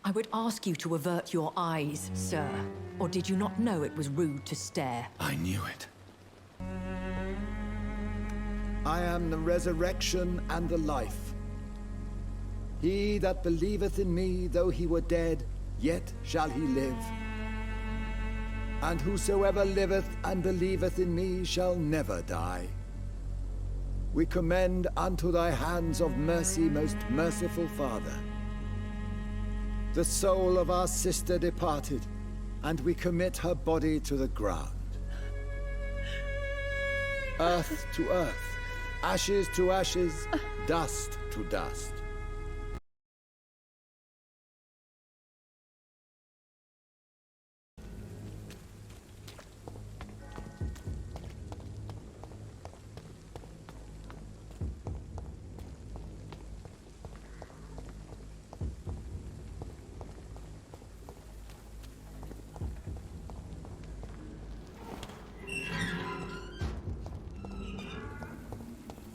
I would ask you to avert your eyes, sir. Or did you not know it was rude to stare? I knew it. I am the resurrection and the life. He that believeth in me, though he were dead, yet shall he live. And whosoever liveth and believeth in me shall never die. We commend unto thy hands of mercy, most merciful Father, the soul of our sister departed, and we commit her body to the ground. Earth to earth, ashes to ashes, dust to dust.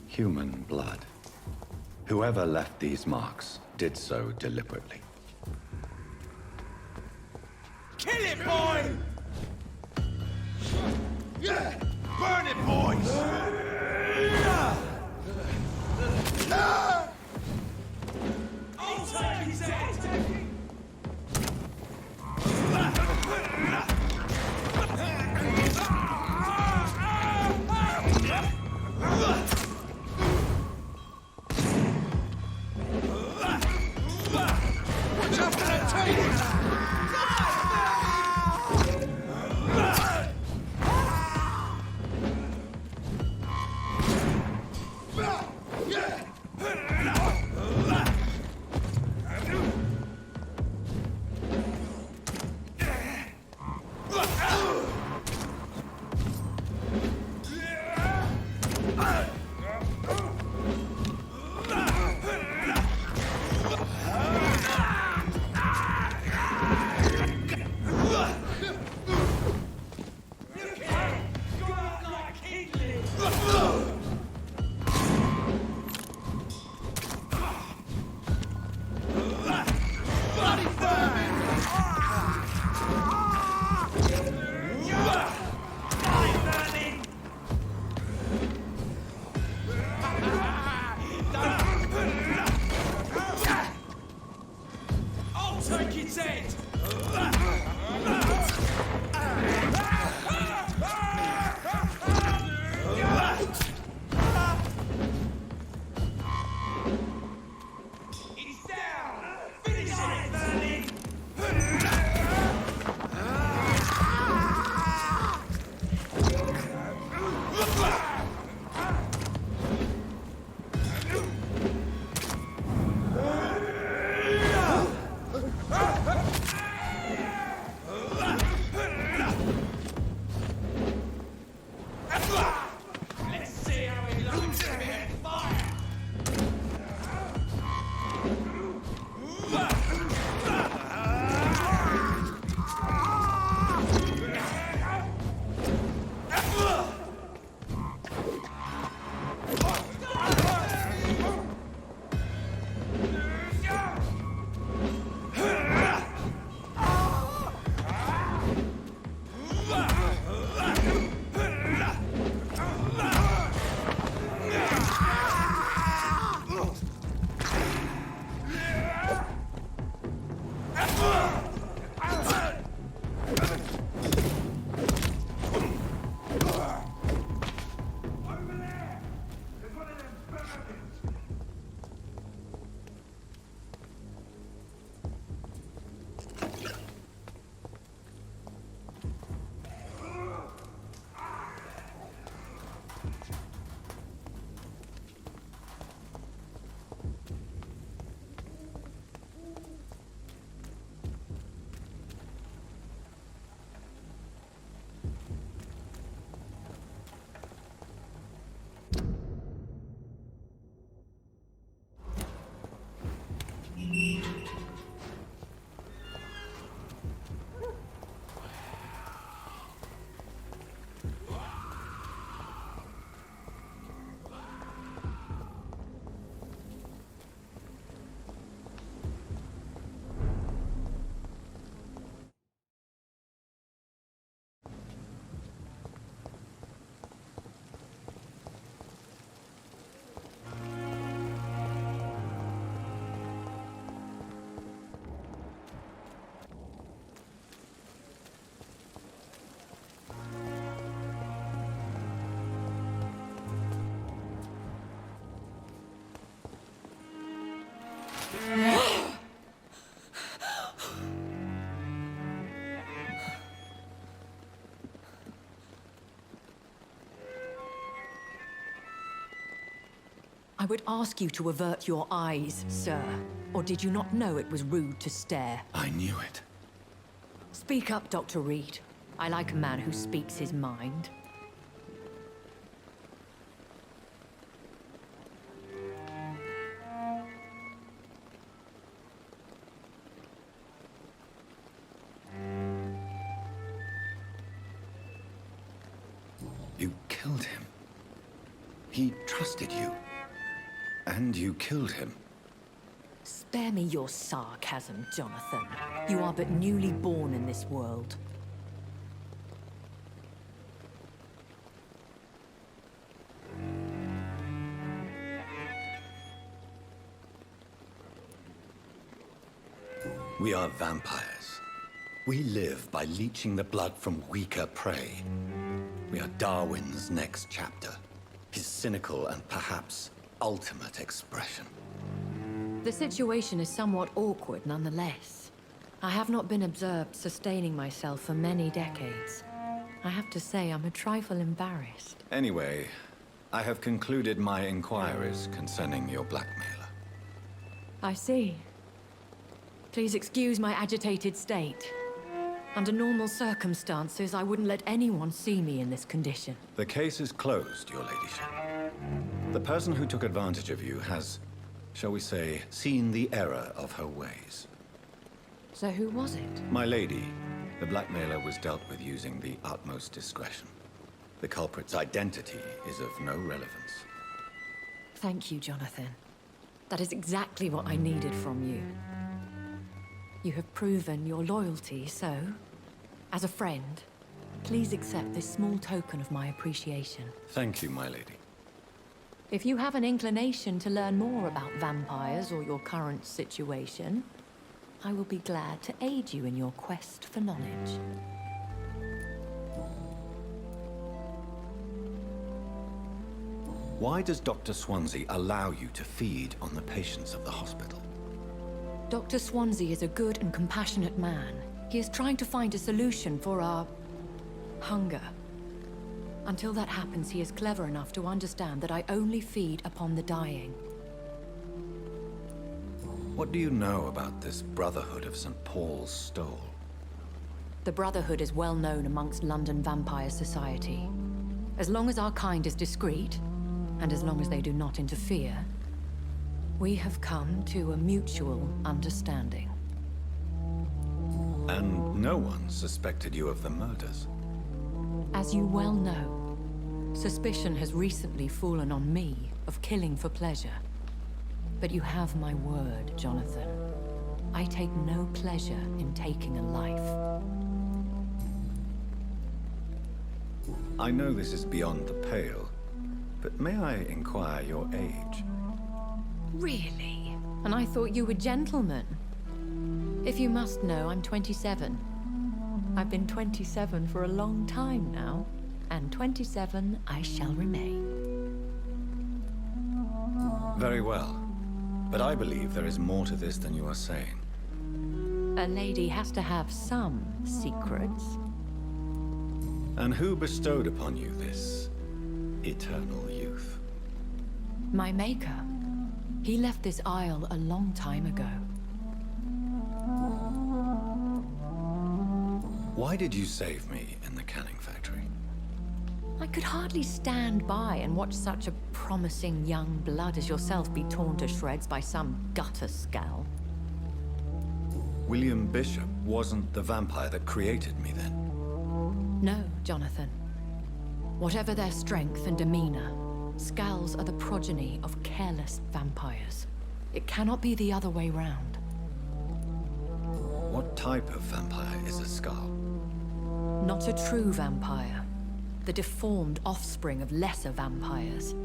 Human blood. Whoever left these marks did so deliberately. Kill it, boy! Yeah! Burn it, boys! Oh, turkey's dead! would ask you to avert your eyes, sir. Or did you not know it was rude to stare? I knew it. Speak up, Dr. Reid. I like a man who speaks his mind. You killed him. He trusted you. And you killed him. Spare me your sarcasm, Jonathan. You are but newly born in this world. We are vampires. We live by leeching the blood from weaker prey. We are Darwin's next chapter. His cynical and perhaps ultimate expression. The situation is somewhat awkward nonetheless. I have not been observed sustaining myself for many decades. I have to say I'm a trifle embarrassed. Anyway, I have concluded my inquiries concerning your blackmailer. I see. Please excuse my agitated state. Under normal circumstances, I wouldn't let anyone see me in this condition. The case is closed, your ladyship. The person who took advantage of you has, shall we say, seen the error of her ways. So who was it? My lady, the blackmailer was dealt with using the utmost discretion. The culprit's identity is of no relevance. Thank you, Jonathan. That is exactly what I needed from you. You have proven your loyalty, so, as a friend, please accept this small token of my appreciation. Thank you, my lady. If you have an inclination to learn more about vampires or your current situation, I will be glad to aid you in your quest for knowledge. Why does Dr. Swansea allow you to feed on the patients of the hospital? Dr. Swansea is a good and compassionate man. He is trying to find a solution for our hunger. Until that happens, he is clever enough to understand that I only feed upon the dying. What do you know about this Brotherhood of St. Paul's Stole? The Brotherhood is well known amongst London vampire society. As long as our kind is discreet, and as long as they do not interfere, we have come to a mutual understanding. And no one suspected you of the murders? As you well know, suspicion has recently fallen on me of killing for pleasure. But you have my word, Jonathan. I take no pleasure in taking a life. I know this is beyond the pale, but may I inquire your age? Really? And I thought you were gentlemen. If you must know, I'm 27. I've been 27 for a long time now, and 27 I shall remain. Very well. But I believe there is more to this than you are saying. A lady has to have some secrets. And who bestowed upon you this eternal youth? My maker. He left this isle a long time ago. Why did you save me in the canning factory? I could hardly stand by and watch such a promising young blood as yourself be torn to shreds by some gutter scowl. William Bishop wasn't the vampire that created me then? No, Jonathan. Whatever their strength and demeanor, Scowls are the progeny of careless vampires. It cannot be the other way round. What type of vampire is a Skull? Not a true vampire. The deformed offspring of lesser vampires.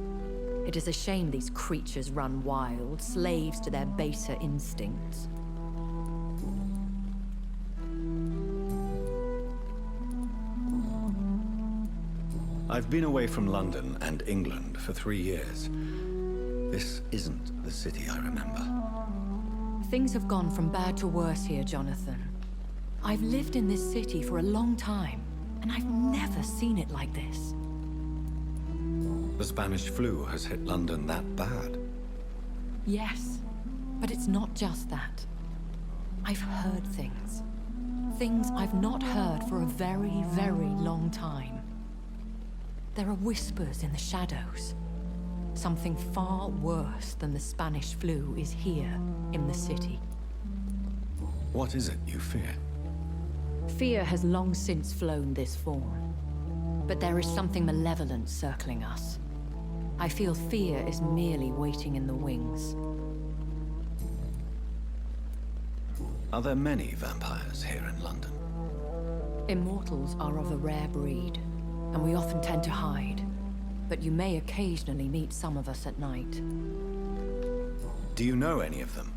It is a shame these creatures run wild, slaves to their baser instincts. I've been away from London and England for 3 years. This isn't the city I remember. Things have gone from bad to worse here, Jonathan. I've lived in this city for a long time, and I've never seen it like this. The Spanish flu has hit London that bad. Yes, but it's not just that. I've heard things. Things I've not heard for a very, very long time. There are whispers in the shadows. Something far worse than the Spanish flu is here in the city. What is it you fear? Fear has long since flown this form. But there is something malevolent circling us. I feel fear is merely waiting in the wings. Are there many vampires here in London? Immortals are of a rare breed, and we often tend to hide. But you may occasionally meet some of us at night. Do you know any of them?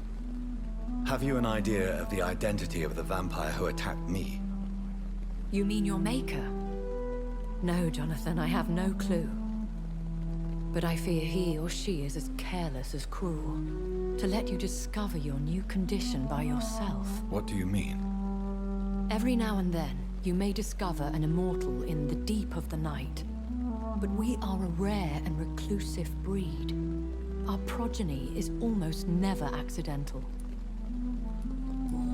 Have you an idea of the identity of the vampire who attacked me? You mean your maker? No, Jonathan, I have no clue. But I fear he or she is as careless as cruel. To let you discover your new condition by yourself. What do you mean? Every now and then, you may discover an immortal in the deep of the night. But we are a rare and reclusive breed. Our progeny is almost never accidental.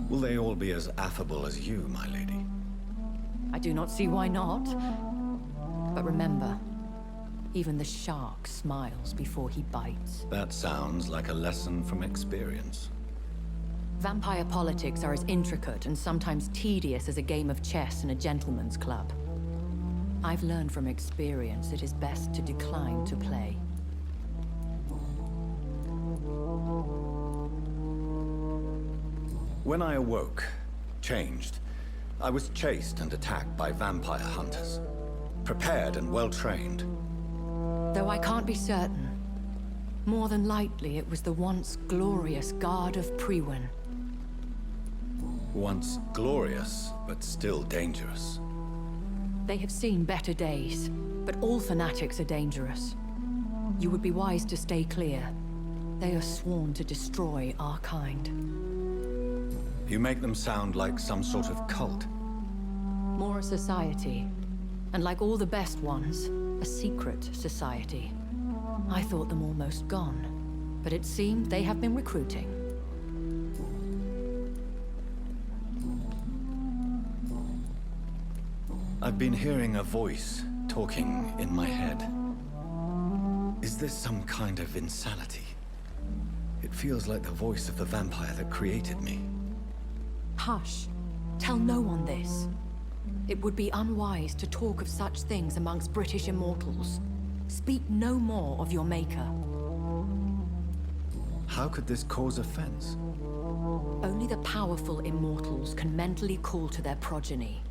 Will they all be as affable as you, my lady? I do not see why not. But remember, even the shark smiles before he bites. That sounds like a lesson from experience. Vampire politics are as intricate and sometimes tedious as a game of chess in a gentleman's club. I've learned from experience it is best to decline to play. When I awoke, changed, I was chased and attacked by vampire hunters. Prepared and well-trained. Though I can't be certain, more than likely it was the once glorious Guard of Priwen. Once glorious, but still dangerous. They have seen better days, but all fanatics are dangerous. You would be wise to stay clear. They are sworn to destroy our kind. You make them sound like some sort of cult. More a society, and like all the best ones, a secret society. I thought them almost gone, but it seemed they have been recruiting. I've been hearing a voice talking in my head. Is this some kind of insanity? It feels like the voice of the vampire that created me. Hush. Tell no one this. It would be unwise to talk of such things amongst British immortals. Speak no more of your maker. How could this cause offense? Only the powerful immortals can mentally call to their progeny.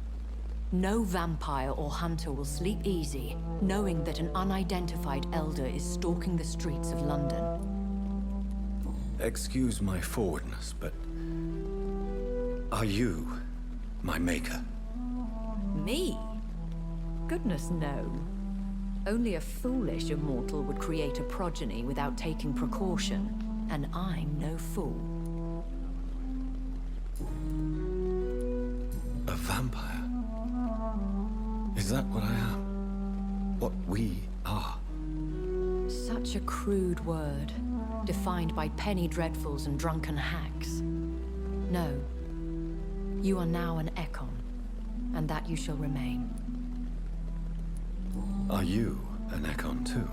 No vampire or hunter will sleep easy, knowing that an unidentified elder is stalking the streets of London. Excuse my forwardness, but... are you my maker? Me? Goodness, no. Only a foolish immortal would create a progeny without taking precaution, and I'm no fool. A vampire? Is that what I am? What we are? Such a crude word, defined by penny dreadfuls and drunken hacks. No. You are now an Ekon, and that you shall remain. Are you an Ekon too?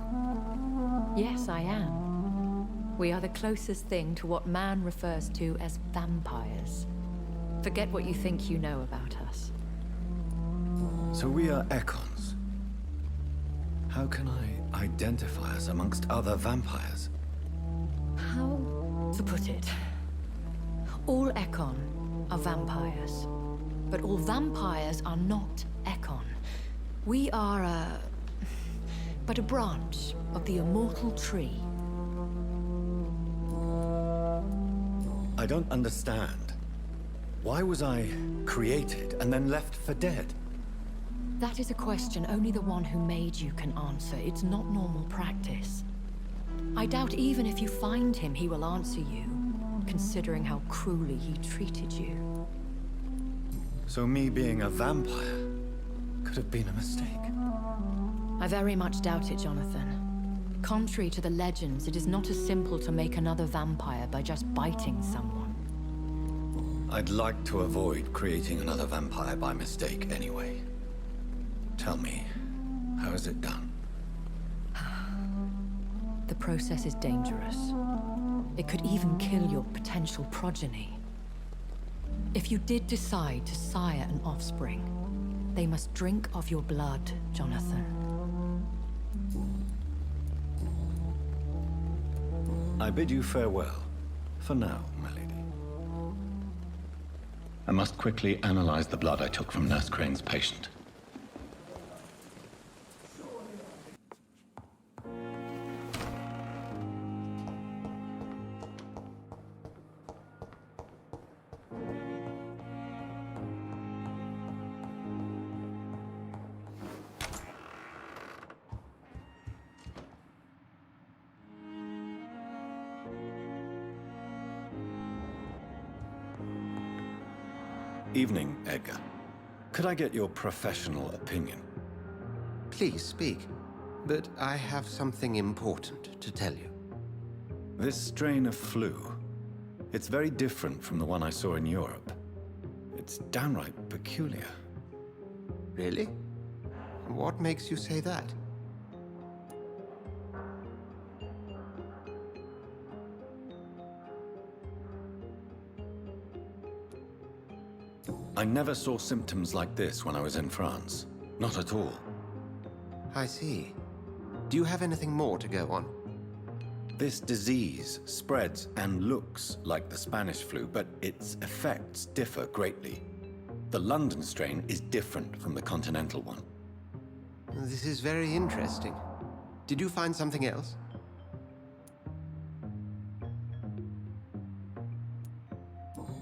Yes, I am. We are the closest thing to what man refers to as vampires. Forget what you think you know about us. So we are Ekons. How can I identify us amongst other vampires? How to put it? All Ekon are vampires. But all vampires are not Ekon. We are but a branch of the immortal tree. I don't understand. Why was I created and then left for dead? That is a question only the one who made you can answer. It's not normal practice. I doubt even if you find him, he will answer you, considering how cruelly he treated you. So me being a vampire could have been a mistake. I very much doubt it, Jonathan. Contrary to the legends, it is not as simple to make another vampire by just biting someone. I'd like to avoid creating another vampire by mistake anyway. Tell me, how is it done? The process is dangerous. It could even kill your potential progeny. If you did decide to sire an offspring, they must drink of your blood, Jonathan. I bid you farewell, for now, my lady. I must quickly analyze the blood I took from Nurse Crane's patient. Evening, Edgar. Could I get your professional opinion? Please speak, but I have something important to tell you. This strain of flu, it's very different from the one I saw in Europe. It's downright peculiar. Really? What makes you say that? I never saw symptoms like this when I was in France. Not at all. I see. Do you have anything more to go on? This disease spreads and looks like the Spanish flu, but its effects differ greatly. The London strain is different from the continental one. This is very interesting. Did you find something else?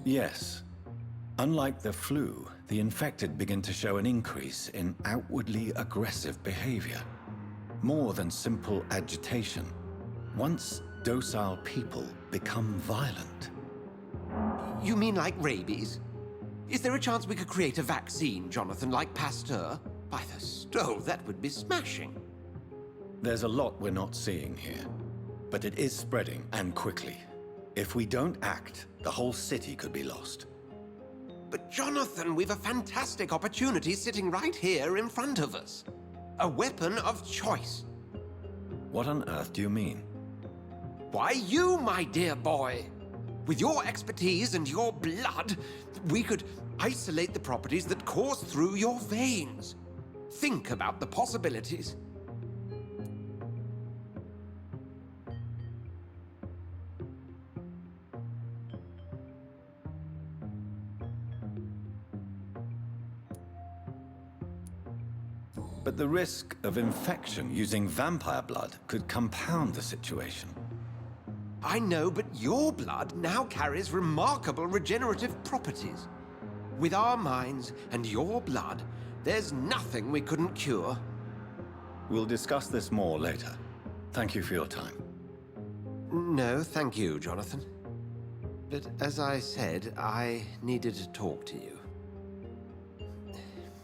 Yes. Unlike the flu, the infected begin to show an increase in outwardly aggressive behavior. More than simple agitation. Once docile people become violent. You mean like rabies? Is there a chance we could create a vaccine, Jonathan, like Pasteur? By the stove, that would be smashing. There's a lot we're not seeing here. But it is spreading, and quickly. If we don't act, the whole city could be lost. But Jonathan, we've a fantastic opportunity sitting right here in front of us. A weapon of choice. What on earth do you mean? Why, you, my dear boy. With your expertise and your blood, we could isolate the properties that course through your veins. Think about the possibilities. But the risk of infection using vampire blood could compound the situation. I know, but your blood now carries remarkable regenerative properties. With our minds and your blood, there's nothing we couldn't cure. We'll discuss this more later. Thank you for your time. No, thank you, Jonathan. But as I said, I needed to talk to you.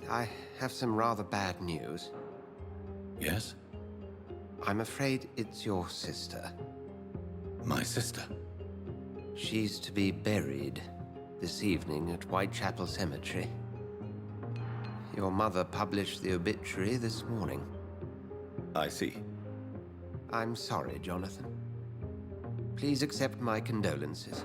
I have some rather bad news. Yes? I'm afraid it's your sister. My sister? She's to be buried this evening at Whitechapel Cemetery. Your mother published the obituary this morning. I see. I'm sorry, Jonathan. Please accept my condolences.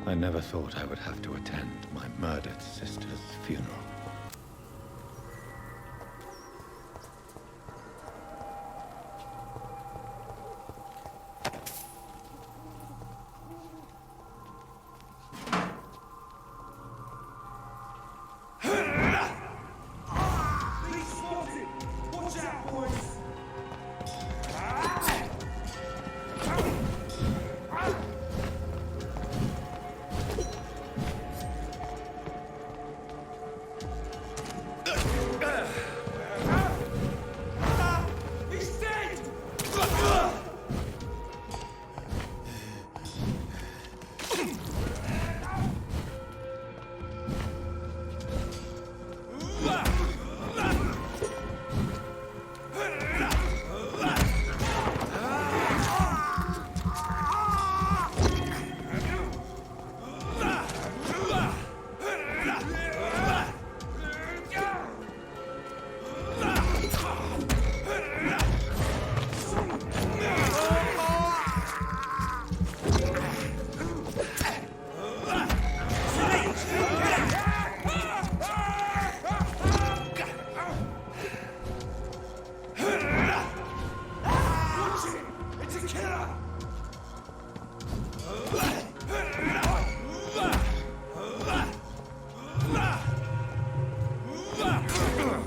I never thought I would have to attend my murdered sister's funeral.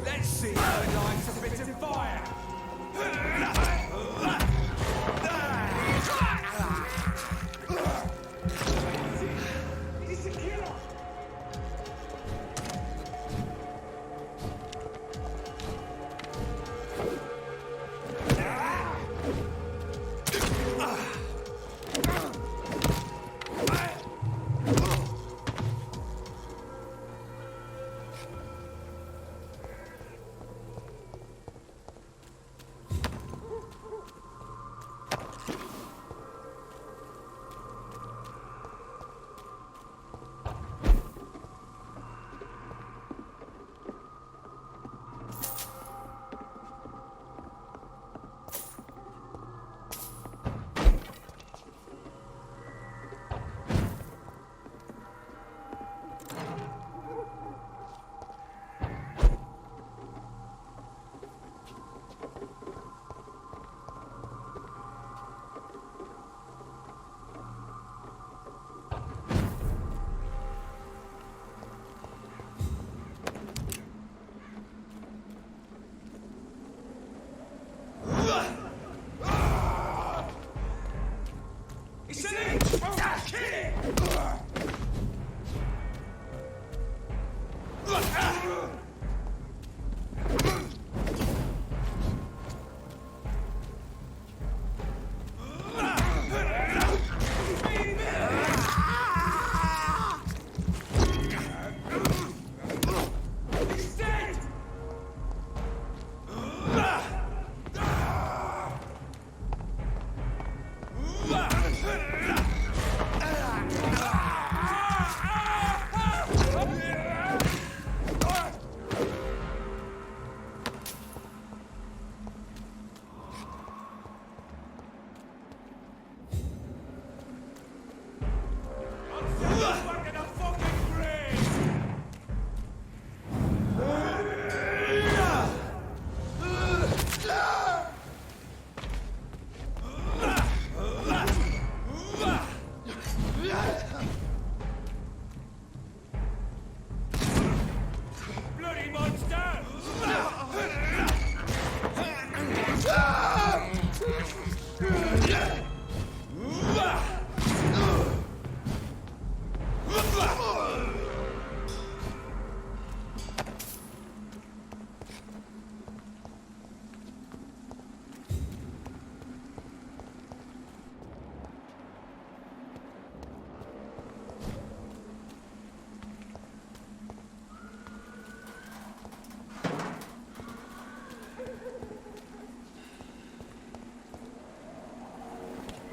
Let's see how it likes a bit of fire. He's a killer.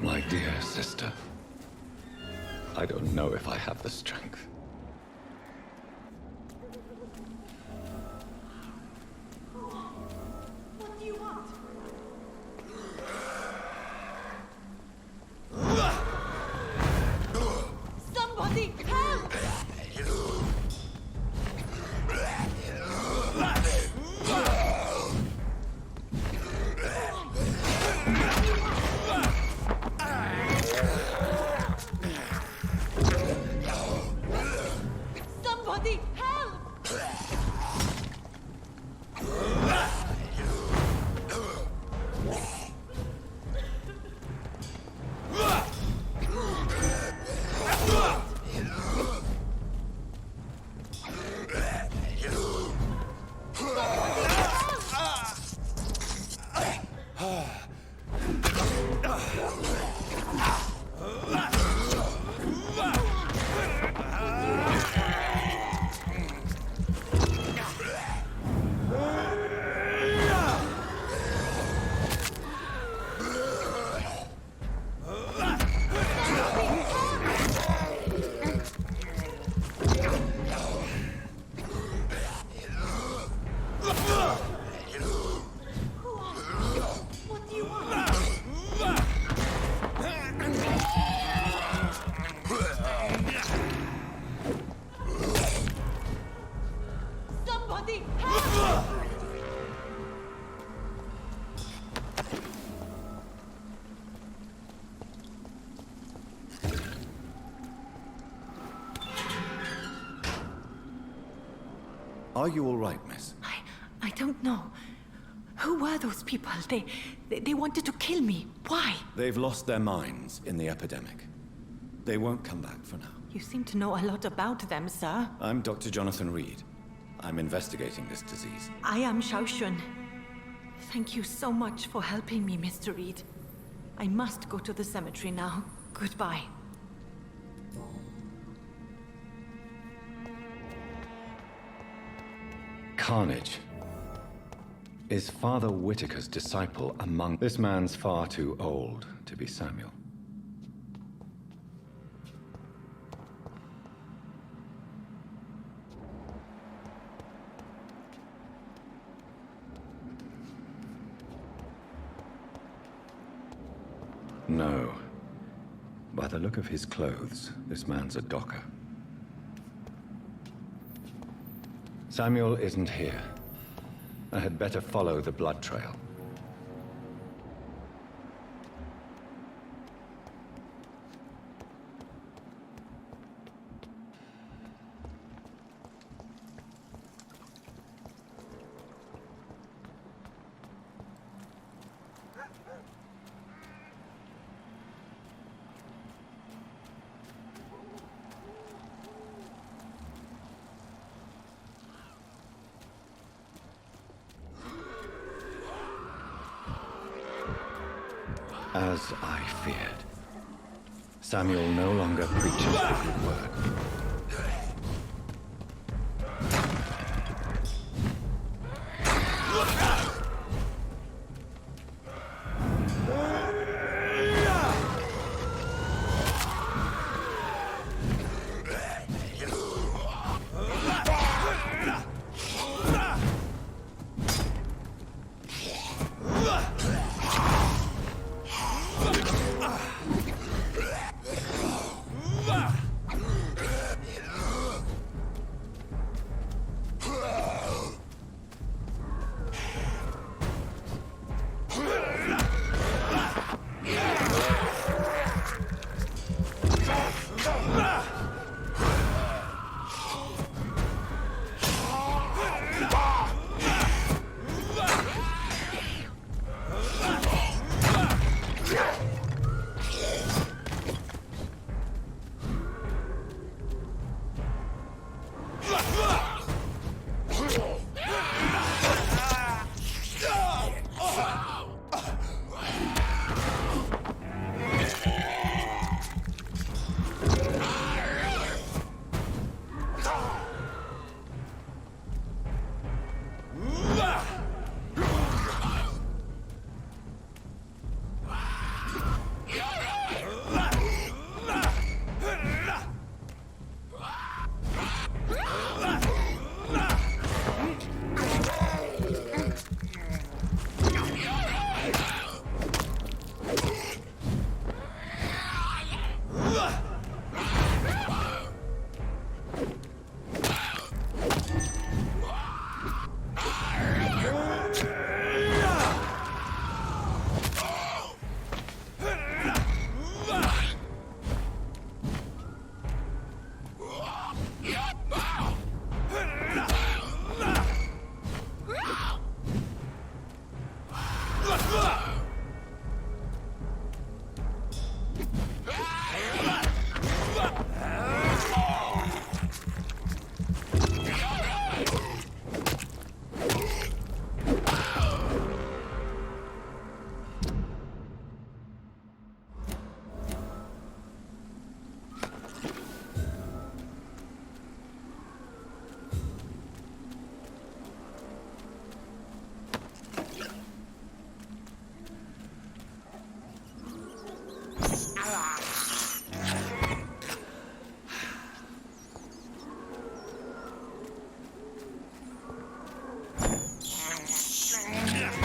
My dear sister, I don't know if I have the strength. What do you want? Somebody help! Are you all right, miss? I don't know. Who were those people? They wanted to kill me. Why? They've lost their minds in the epidemic. They won't come back for now. You seem to know a lot about them, sir. I'm Dr. Jonathan Reid. I'm investigating this disease. I am Shaoshun. Thank you so much for helping me, Mr. Reid. I must go to the cemetery now. Goodbye. Carnage. Is Father Whitaker's disciple among... This man's far too old to be Samuel. No. By the look of his clothes, this man's a docker. Samuel isn't here. I had better follow the blood trail. As I feared, Samuel no longer preaches the good word.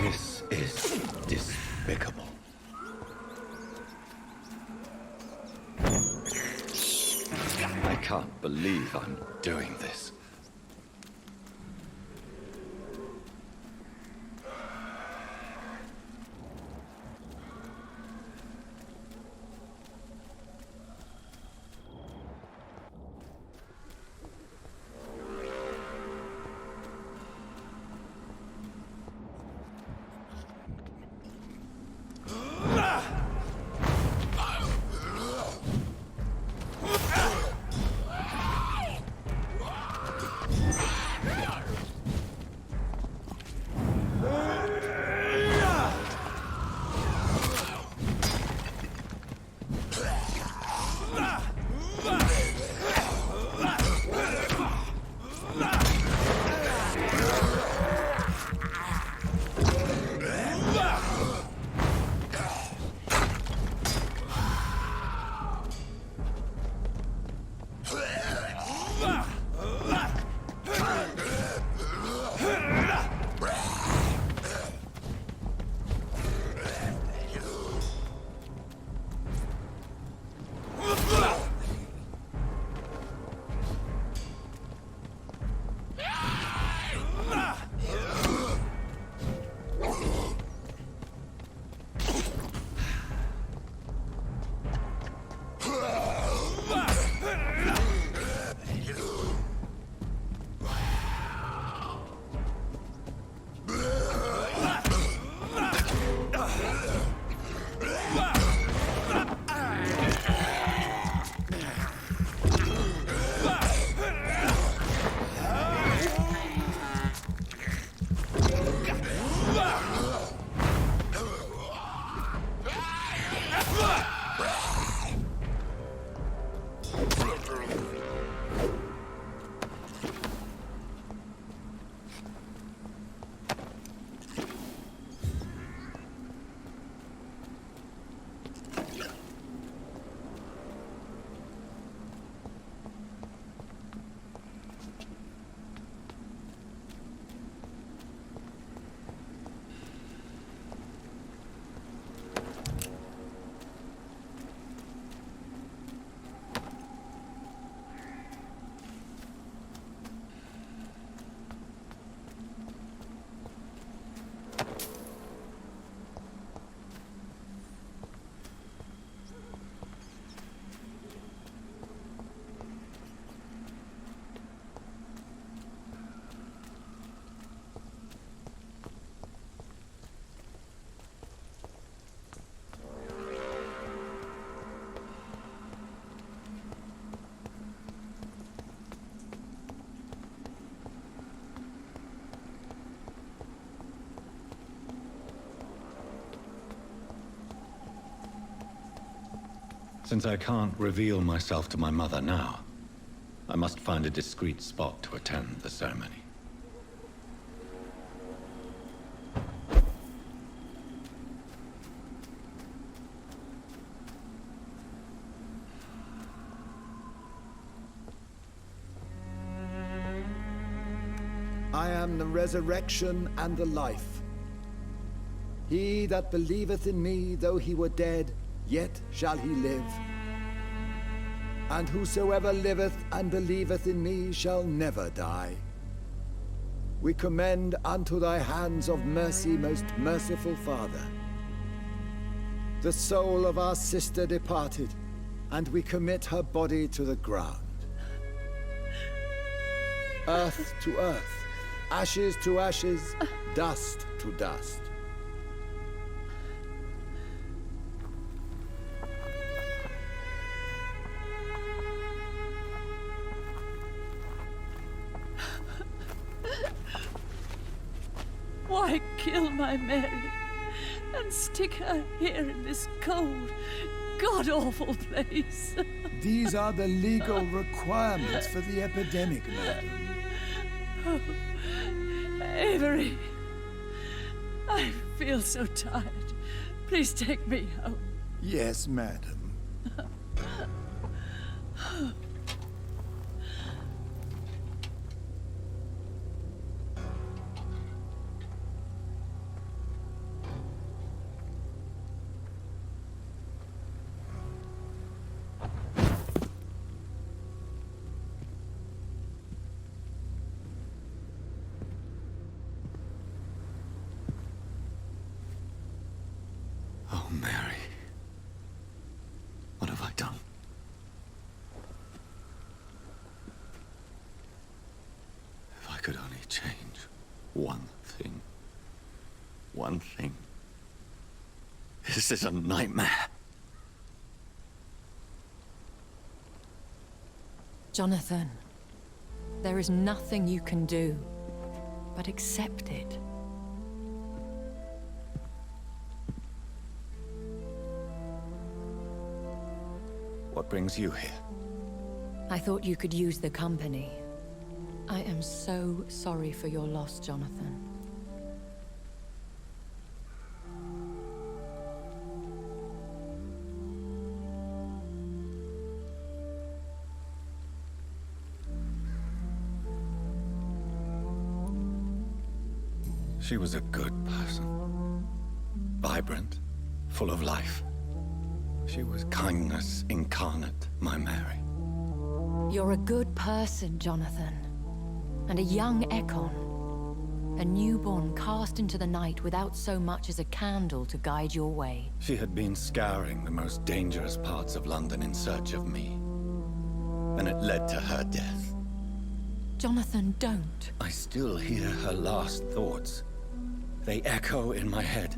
This is despicable. I can't believe I'm doing this. Since I can't reveal myself to my mother now, I must find a discreet spot to attend the ceremony. I am the resurrection and the life. He that believeth in me, though he were dead, yet shall he live. And whosoever liveth and believeth in me shall never die. We commend unto thy hands of mercy, most merciful Father, the soul of our sister departed, and we commit her body to the ground. Earth to earth, ashes to ashes, dust to dust. Why kill my Mary and stick her here in this cold, god-awful place? These are the legal requirements for the epidemic, madam. Oh, Avery, I feel so tired. Please take me home. Yes, madam. Oh, Mary. What have I done? If I could only change one thing. One thing. This is a nightmare. Jonathan, there is nothing you can do but accept it. What brings you here? I thought you could use the company. I am so sorry for your loss, Jonathan. She was a good person. Vibrant, full of life. She was kindness incarnate, my Mary. You're a good person, Jonathan. And a young Ekon. A newborn cast into the night without so much as a candle to guide your way. She had been scouring the most dangerous parts of London in search of me. And it led to her death. Jonathan, don't. I still hear her last thoughts. They echo in my head.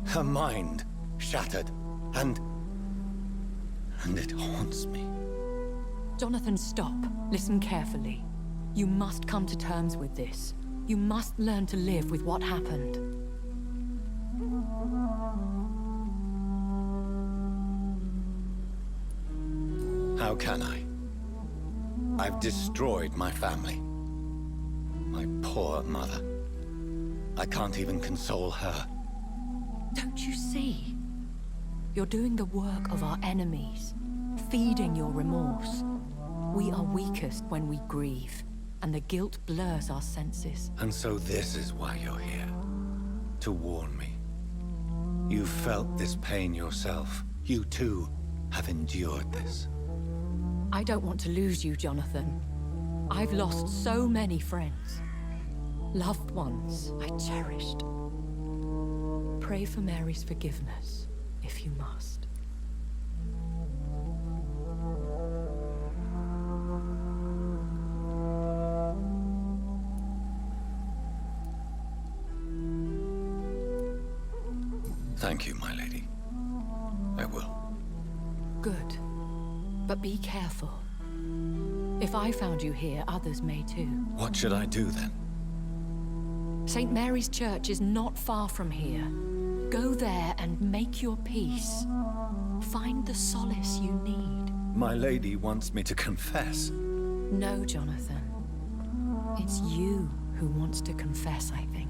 Her mind shattered, and it haunts me. Jonathan, stop. Listen carefully. You must come to terms with this. You must learn to live with what happened. How can I? I've destroyed my family. My poor mother. I can't even console her. Don't you see? You're doing the work of our enemies, feeding your remorse. We are weakest when we grieve, and the guilt blurs our senses. And so this is why you're here. To warn me. You've felt this pain yourself. You too have endured this. I don't want to lose you, Jonathan. I've lost so many friends. Loved ones I cherished. Pray for Mary's forgiveness, if you must. Thank you, my lady. I will. Good. But be careful. If I found you here, others may too. What should I do then? St. Mary's Church is not far from here. Go there and make your peace. find the solace you need. My lady wants me to confess. No, Jonathan. It's you who wants to confess, I think.